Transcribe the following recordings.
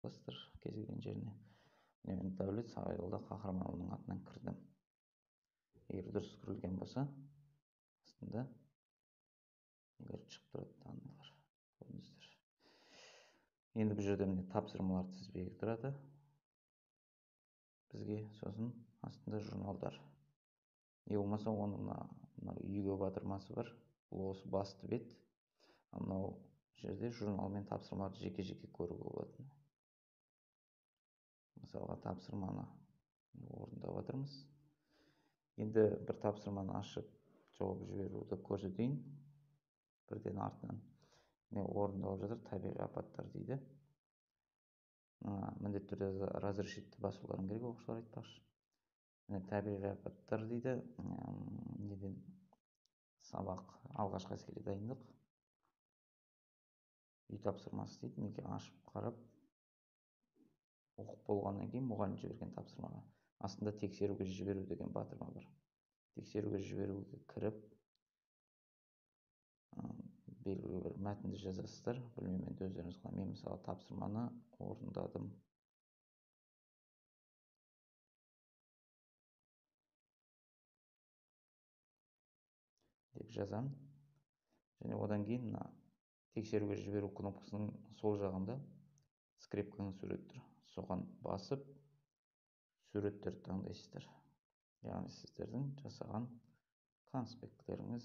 аласыздар кез келген жеріне. Мен Дәулет Сағайолда Қаһарманұлының атынан кірдім. Егер дұрыс кірілген болса, астында егер шығып тұрады данныйлар, көрдіңіздер. Енді бұл жерде міне тапсырмалар тізбегі тұрады бізге, сосын астында журналдар. Не болмаса оның мына үйге батырмасы бар. Бұл осы басты бет. Мынау жерде журнал мен тапсырмаларды жеке-жеке көруге болады. Мысалға тапсырманы орындап жатырмыз. Енді бір тапсырманы ашып жауап жіберуді көрсетейін. Бірден артынан не орындалып жатыр, табиғи апаттар дейді. Міндетті түрде разрешитті басуларың керек, оқушылар айтпақшы. Табиғи апаттар дейді. Неден сабақ алғашқы әскери дайындық. Үй тапсырмасы дейді. Неге ашып қарап оқып болғаннан кейін мұғалім жіберген тапсырмаға астында тексеруге жіберу деген батырма бар. Тексеруге жіберуге кіріп белгілі бір мәтінді жазасыздар. Білмеймін, енді өздеріңіз қалай. Мен мысалы тапсырманы орындадым деп жазамын. Және одан кейін мына тексеруге жіберу кнопкасының сол жағында скрепканың суреті тұр. Соған басып суреттерді таңдайсыздар. Яғни сіздердің жасаған конспектлеріңіз,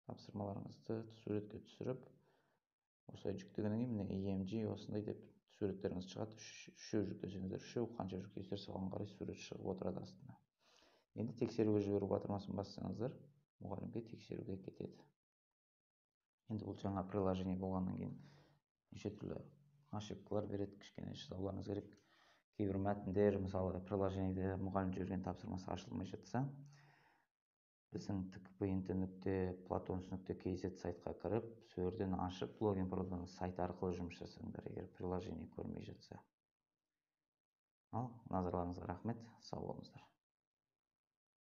тапсырмаларыңызды суретке түсіріп, осылай жүктегеннен кейін міне EMG осындай деп суреттеріңіз шығады. Үшеу жүктесеңіздер, үшеу, қанша жүктесеңіздер соған қарай сурет шығып отырады астына. Енді тексеруге жіберу батырмасын бассаңыздар, мұғалімге тексеруге кетеді. Енді бұл жаңа приложение болғаннан кейін неше түрлі ошибкалар береді, кішкене шыдауларыңыз керек. Кейбір мәтіндер, мысалы приложениеде мұғалім жіберген тапсырмасы ашылмай жатса, біздің tkpint.platons.kz сайтқа кіріп, сол жерден ашып, логин пароль сайт арқылы жұмыс жасаңдар, егер приложение көрмей жатса. Ал назарларыңызға рахмет, сау болыңыздар.